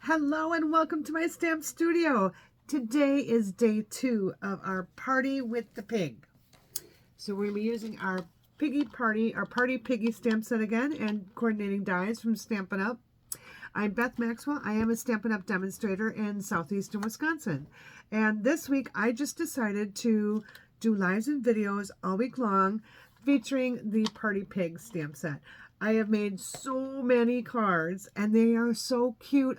Hello and welcome to my stamp studio. Today is day 2 of our Party with the Pig. So we're going to be using our Party Piggy stamp set again and coordinating dies from Stampin' Up. I'm Beth Maxwell. I am a Stampin' Up demonstrator in southeastern Wisconsin. And this week I just decided to do lives and videos all week long featuring the Party Pig stamp set. I have made so many cards and they are so cute.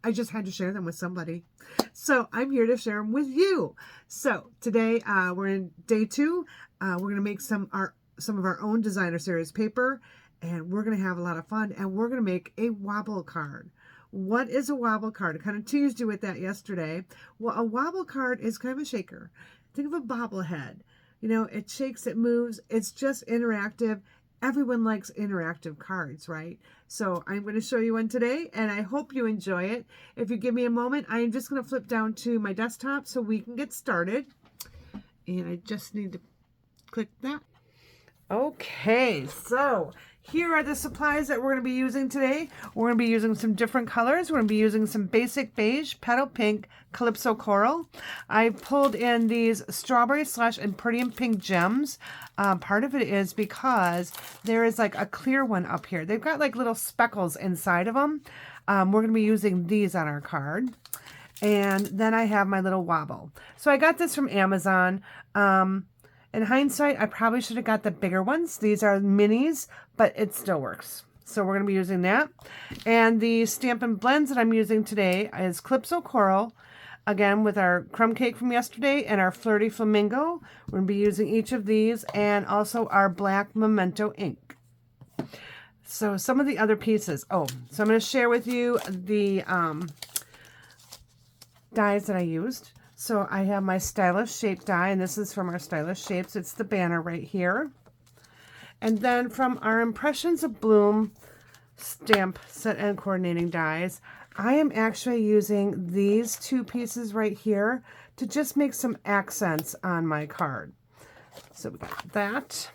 I just had to share them with somebody. So I'm here to share them with you. So today we're in day 2. We're going to make some of our own designer series paper, and we're going to have a lot of fun, and we're going to make a wobble card. What is a wobble card? I kind of teased you with that yesterday. Well, a wobble card is kind of a shaker. Think of a bobblehead. You know, it shakes, it moves. It's just interactive. Everyone likes interactive cards, right? So I'm going to show you one today, and I hope you enjoy it. If you give me a moment, I am just going to flip down to my desktop so we can get started. And I just need to click that. Okay, so here are the supplies that we're going to be using today. We're going to be using some different colors. We're going to be using some basic beige, petal pink, calypso coral. I pulled in these strawberry slush and pretty pink gems. Part of it is because there is like a clear one up here. They've got like little speckles inside of them. We're going to be using these on our card. And then I have my little wobble. So I got this from Amazon. In hindsight, I probably should have got the bigger ones. These are minis, but it still works. So we're going to be using that. And the Stampin' Blends that I'm using today is Calypso Coral, again with our crumb cake from yesterday, and our Flirty Flamingo. We're going to be using each of these, and also our black Memento ink. So some of the other pieces. So I'm going to share with you the dies that I used. So I have my Stylish Shape die, and this is from our Stylish Shapes. It's the banner right here. And then from our Impressions of Bloom stamp set and coordinating dies, I am actually using these two pieces right here to just make some accents on my card. So we got that.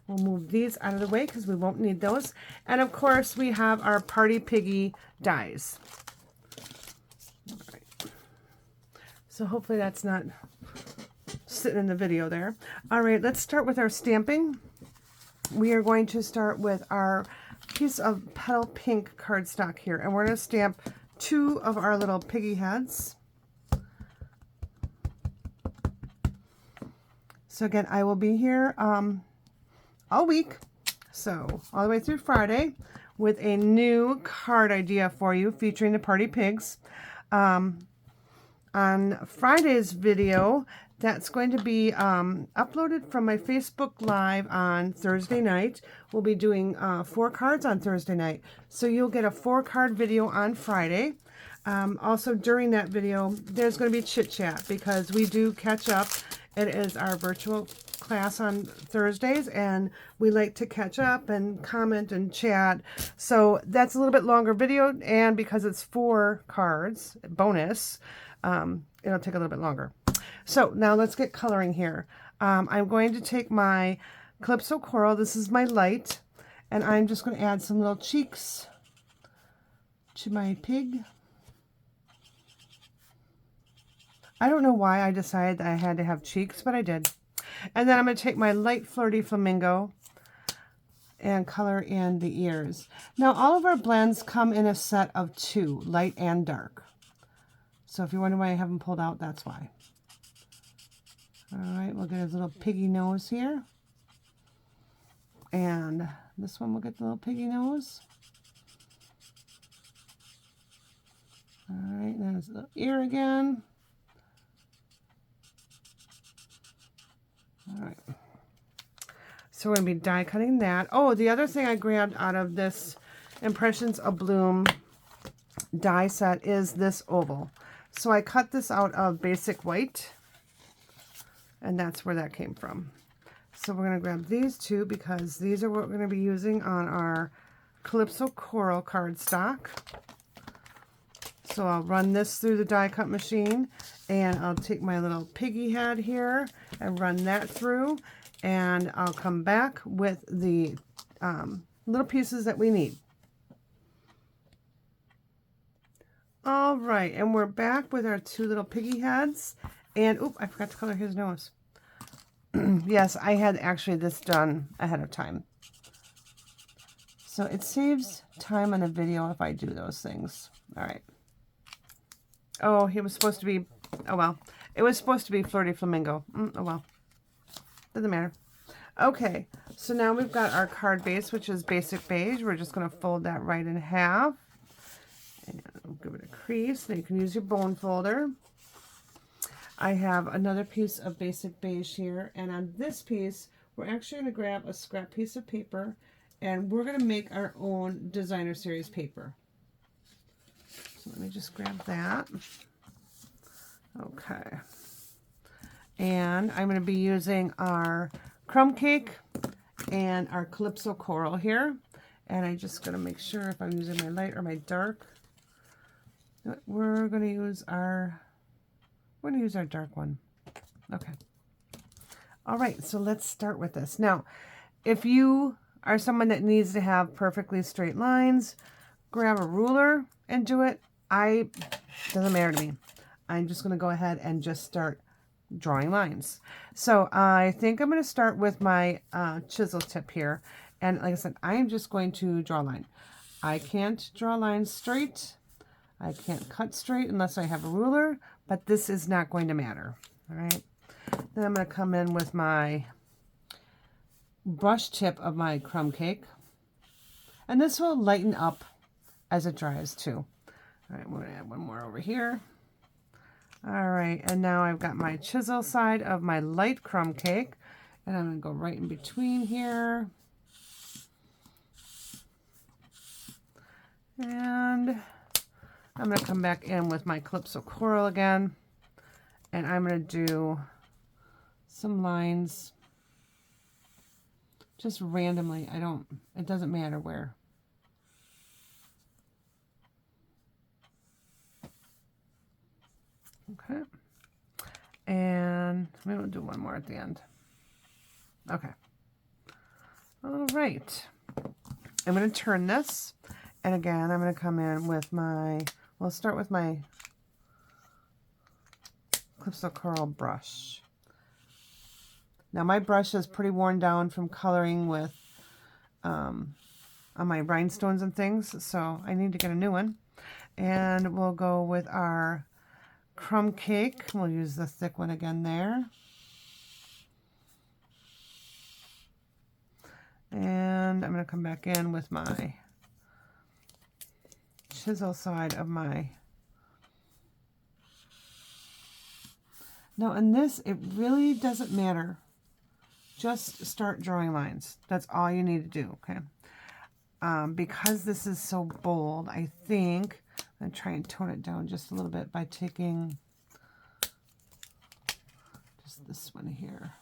We'll move these out of the way because we won't need those. And of course, we have our Party Piggy dies. So hopefully that's not sitting in the video there. All right, let's start with our stamping. We are going to start with our piece of petal pink cardstock here, and we're going to stamp 2 of our little piggy heads. So again, I will be here all week, so all the way through Friday, with a new card idea for you featuring the Party Pigs. On Friday's video, that's going to be uploaded from my Facebook Live on Thursday night. We'll be doing 4 cards on Thursday night. So you'll get a 4-card video on Friday. Also during that video, there's going to be chit chat because we do catch up. It is our virtual class on Thursdays, and we like to catch up and comment and chat. So that's a little bit longer video, and because it's 4 cards, bonus, it'll take a little bit longer. So now let's get coloring here. I'm going to take my Calypso Coral. This is my light, and I'm just going to add some little cheeks to my pig. I don't know why I decided that I had to have cheeks, but I did. And then I'm going to take my light Flirty Flamingo and color in the ears. Now all of our blends come in a set of 2, light and dark. So if you're wondering why I haven't pulled out, that's why. All right, we'll get his little piggy nose here. And this one will get the little piggy nose. All right, then his little ear again. All right. So we're going to be die cutting that. Oh, the other thing I grabbed out of this Impressions of Bloom die set is this oval. So I cut this out of basic white, and that's where that came from. So we're going to grab these 2 because these are what we're going to be using on our Calypso Coral cardstock. So I'll run this through the die cut machine, and I'll take my little piggy head here and run that through, and I'll come back with the little pieces that we need. All right, and we're back with our two little piggy heads. And, oop, I forgot to color his nose. Yes, I had actually this done ahead of time. So it saves time on the video if I do those things. All right. Oh, he was supposed to be, oh well. It was supposed to be Flirty Flamingo. Oh well. Doesn't matter. Okay, so now we've got our card base, which is basic beige. We're just going to fold that right in half. And give it a crease. Then you can use your bone folder. I have another piece of basic beige here. And on this piece, we're actually going to grab a scrap piece of paper. And we're going to make our own designer series paper. So let me just grab that. Okay. And I'm going to be using our crumb cake and our Calypso coral here. And I'm just going to make sure if I'm using my light or my dark. We're going to use our dark one. Okay. All right, so let's start with this. Now, if you are someone that needs to have perfectly straight lines, grab a ruler and do it. Doesn't matter to me. I'm just going to go ahead and just start drawing lines. So I think I'm going to start with my chisel tip here. And like I said, I'm just going to draw a line. I can't draw lines straight. I can't cut straight unless I have a ruler, but this is not going to matter. All right. Then I'm going to come in with my brush tip of my crumb cake. And this will lighten up as it dries too. All right, we're going to add one more over here. All right, and now I've got my chisel side of my light crumb cake, and I'm going to go right in between here. And I'm going to come back in with my Calypso coral again, and I'm going to do some lines just randomly. It doesn't matter where. Okay. And maybe we'll do one more at the end. Okay. All right. I'm going to turn this. And again, I'm going to come in with we'll start with my Calypso coral brush. Now my brush is pretty worn down from coloring with on my rhinestones and things, so I need to get a new one. And we'll go with our crumb cake. We'll use the thick one again there. And I'm going to come back in with my chisel side of my... Now in this, it really doesn't matter. Just start drawing lines. That's all you need to do, okay? Because this is so bold, I think I'm going to try and tone it down just a little bit by taking just this one here.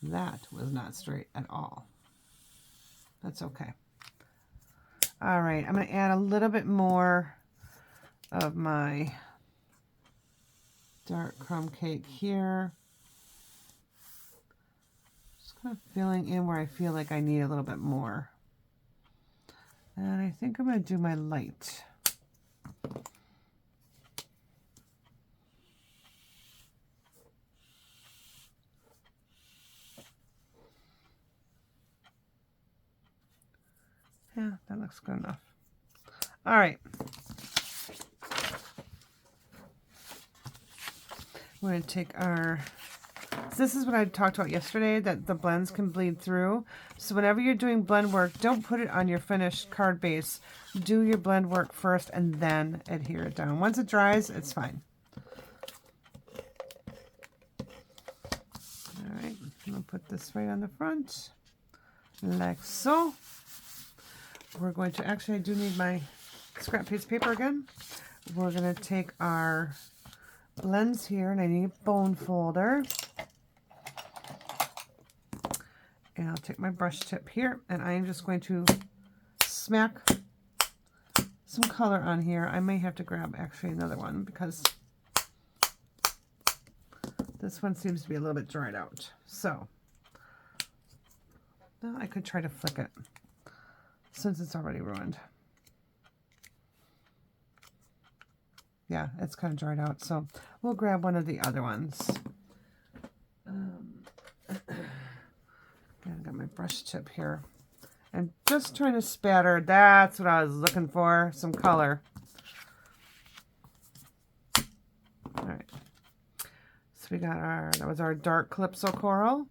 That was not straight at all. That's okay. All right, I'm going to add a little bit more of my dark crumb cake here. Just kind of filling in where I feel like I need a little bit more. And I think I'm going to do my light. Yeah, that looks good enough. All right. We're going to take our... So this is what I talked about yesterday, that the blends can bleed through. So whenever you're doing blend work, don't put it on your finished card base. Do your blend work first and then adhere it down. Once it dries, it's fine. All right, I'm going to put this right on the front, like so. We're going to, actually I do need my scrap piece of paper again. We're going to take our blends here, and I need a bone folder. And I'll take my brush tip here, and I'm just going to smack some color on here. I may have to grab actually another one because this one seems to be a little bit dried out. So, well, I could try to flick it since it's already ruined. yeah, it's kind of dried out. So we'll grab one of the other ones. I got my brush tip here. And just trying to spatter. That's what I was looking for. Some color. All right. So we got that was our dark Calypso Coral.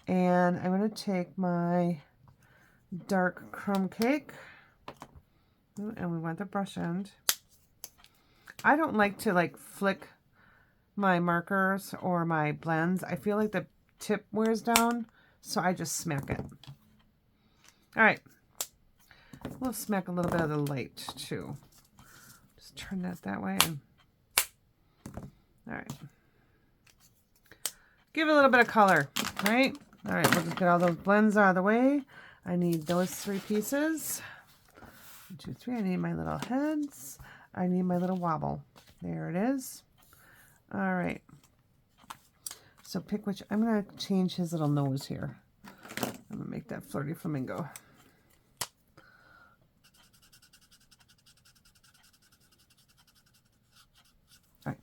And I'm going to take my dark Crumb Cake. And we want the brush end. I don't like to like flick my markers or my blends. I feel like the tip wears down, so I just smack it. All right. We'll smack a little bit of the light too. Just turn that way. And, all right. Give it a little bit of color, right? All right, we'll just get all those blends out of the way. I need those 3 pieces. 1, 2, 3. I need my little heads. I need my little wobble. There it is. All right. So pick which. I'm going to change his little nose here. I'm going to make that flirty flamingo. All right.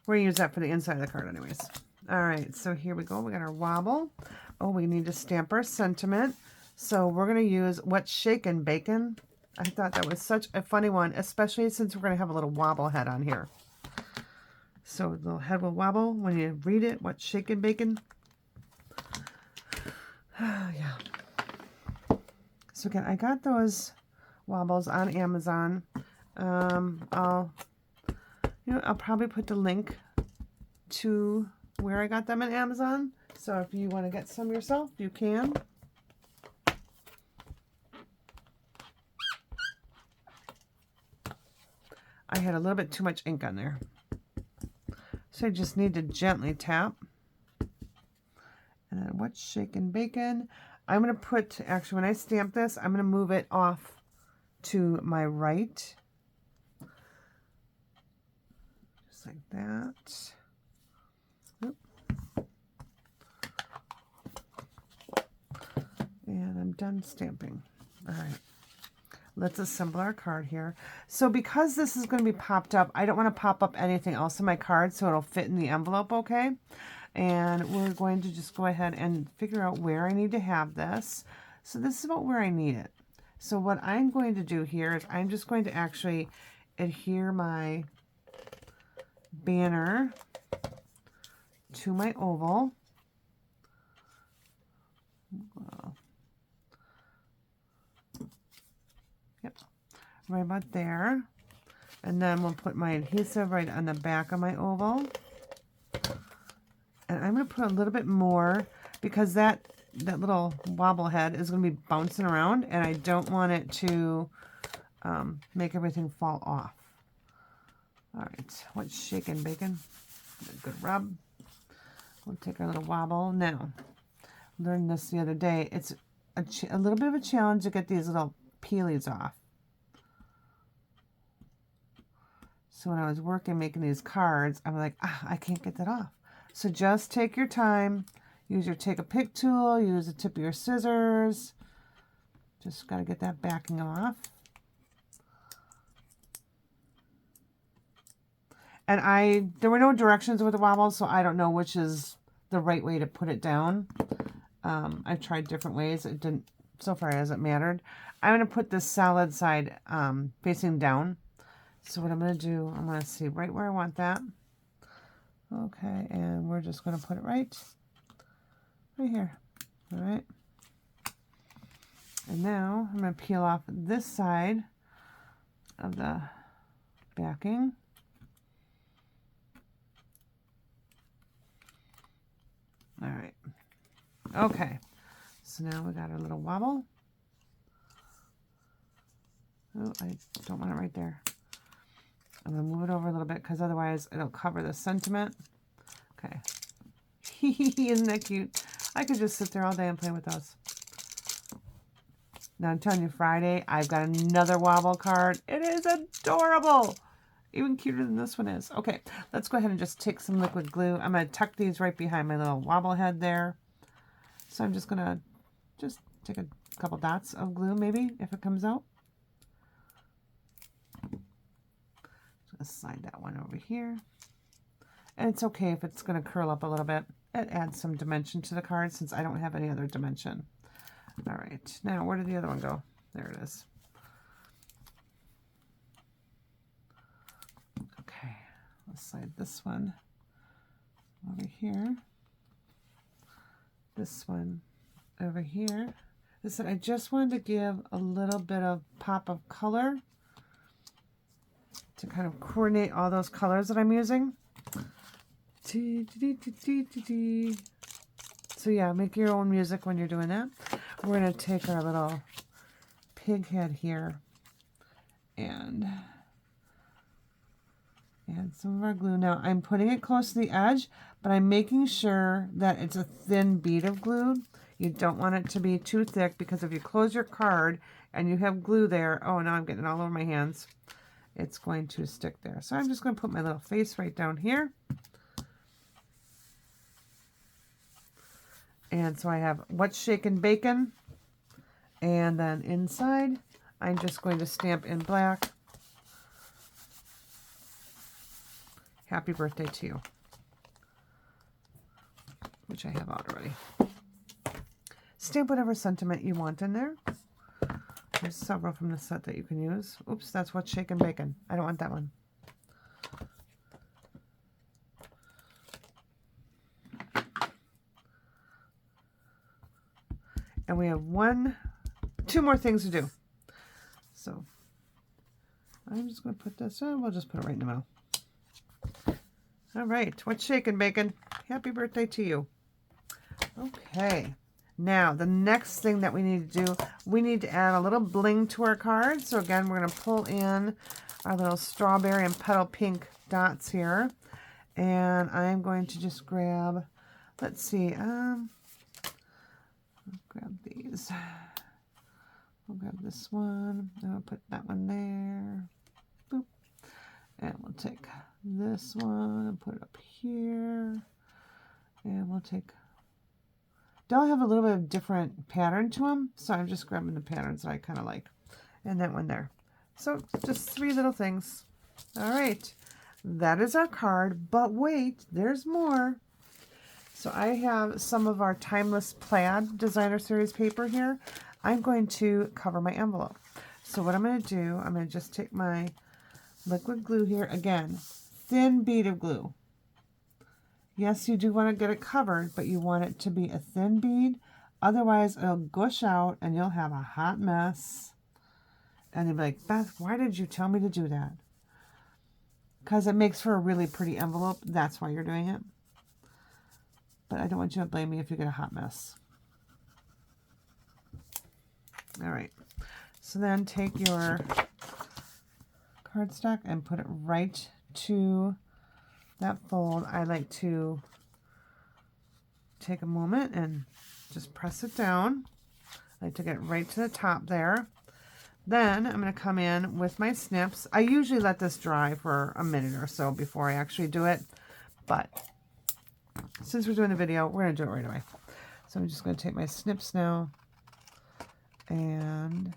We're going to use that for the inside of the card anyways. All right. So here we go. We got our wobble. Oh, we need to stamp our sentiment. So we're going to use What's Shakin' Bacon. I thought that was such a funny one, especially since we're going to have a little wobble head on here. So the little head will wobble when you read it. What's shaking bacon? Yeah. So again, I got those wobbles on Amazon. I'll probably put the link to where I got them on Amazon. So if you want to get some yourself, you can. I had a little bit too much ink on there. So I just need to gently tap. And then What's Shakin' Bacon? I'm going to put, actually when I stamp this, I'm going to move it off to my right. Just like that. Oop. And I'm done stamping. All right. Let's assemble our card here. So because this is going to be popped up, I don't want to pop up anything else in my card so it'll fit in the envelope okay. And we're going to just go ahead and figure out where I need to have this. So this is about where I need it. So what I'm going to do here is I'm just going to actually adhere my banner to my oval. Yep, right about there. And then we'll put my adhesive right on the back of my oval. And I'm going to put a little bit more because that little wobble head is going to be bouncing around and I don't want it to make everything fall off. All right, What's Shakin' Bacon? A good rub. We'll take our little wobble. Now, learned this the other day. It's a little bit of a challenge to get these little peelies off. So when I was working making these cards, I'm like, I can't get that off. So just take your time. Take a pick tool, use the tip of your scissors. Just got to get that backing off. And there were no directions with the wobble, so I don't know which is the right way to put it down. I've tried different ways. It didn't, so far it hasn't mattered. I'm going to put this solid side facing down. So what I'm going to do, I'm going to see right where I want that. Okay, and we're just going to put it right here. All right. And now I'm going to peel off this side of the backing. All right. Okay. So now we got our little wobble. Oh, I don't want it right there. I'm going to move it over a little bit because otherwise it'll cover the sentiment. Okay. Isn't that cute? I could just sit there all day and play with those. Now I'm telling you, Friday, I've got another wobble card. It is adorable. Even cuter than this one is. Okay, let's go ahead and just take some liquid glue. I'm going to tuck these right behind my little wobble head there. So I'm just going to take a couple dots of glue maybe if it comes out. Let's slide that one over here. And it's okay if it's going to curl up a little bit. It adds some dimension to the card since I don't have any other dimension. All right, now where did the other one go? There it is. Okay, let's slide this one over here. This one over here. Listen, I just wanted to give a little bit of pop of color to kind of coordinate all those colors that I'm using. So yeah, make your own music when you're doing that. We're going to take our little pig head here and add some of our glue. Now I'm putting it close to the edge, but I'm making sure that it's a thin bead of glue. You don't want it to be too thick, because if you close your card and you have glue there, oh, now I'm getting it all over my hands, it's going to stick there. So I'm just going to put my little face right down here. And so I have What's Shakin' Bacon, and then inside I'm just going to stamp in black, Happy Birthday to You, which I have out already. Stamp whatever sentiment you want in there. There's several from the set that you can use. Oops, that's What's Shakin' Bacon. I don't want that one. And we have two more things to do. So I'm just going to put this on. We'll just put it right in the middle. All right, What's Shakin' Bacon? Happy birthday to you. Okay, now the next thing that we need to do, we need to add a little bling to our card. So again, we're going to pull in our little strawberry and petal pink dots here. And I'm going to just grab, let's see, I'll grab these. We'll grab this one, and we'll put that one there. Boop. And we'll take this one and put it up here. And we'll take, they all have a little bit of different pattern to them, so I'm just grabbing the patterns that I kind of like. And that one there. So just 3 little things. All right, that is our card, but wait, there's more. So I have some of our Timeless Plaid Designer Series paper here. I'm going to cover my envelope. So what I'm going to do, I'm going to just take my liquid glue here. Again, thin bead of glue. Yes, you do want to get it covered, but you want it to be a thin bead. Otherwise, it'll gush out and you'll have a hot mess. And you'll be like, Beth, why did you tell me to do that? Because it makes for a really pretty envelope. That's why you're doing it. But I don't want you to blame me if you get a hot mess. All right. So then take your cardstock and put it right to that fold. I like to take a moment and just press it down. I like to get right to the top there. Then I'm going to come in with my snips. I usually let this dry for a minute or so before I actually do it, but since we're doing the video, we're going to do it right away. So I'm just going to take my snips now and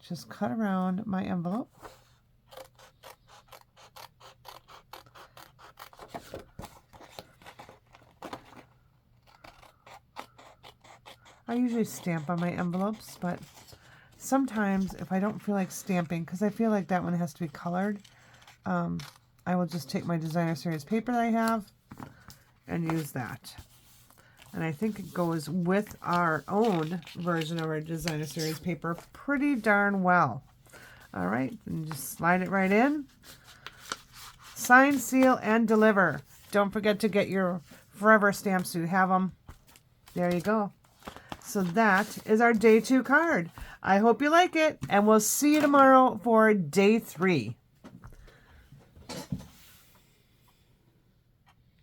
just cut around my envelope. I usually stamp on my envelopes, but sometimes if I don't feel like stamping, because I feel like that one has to be colored, I will just take my Designer Series paper that I have and use that. And I think it goes with our own version of our Designer Series paper pretty darn well. All right, and just slide it right in. Sign, seal, and deliver. Don't forget to get your forever stamps so you have them. There you go. So that is our day 2 card. I hope you like it, and we'll see you tomorrow for day 3.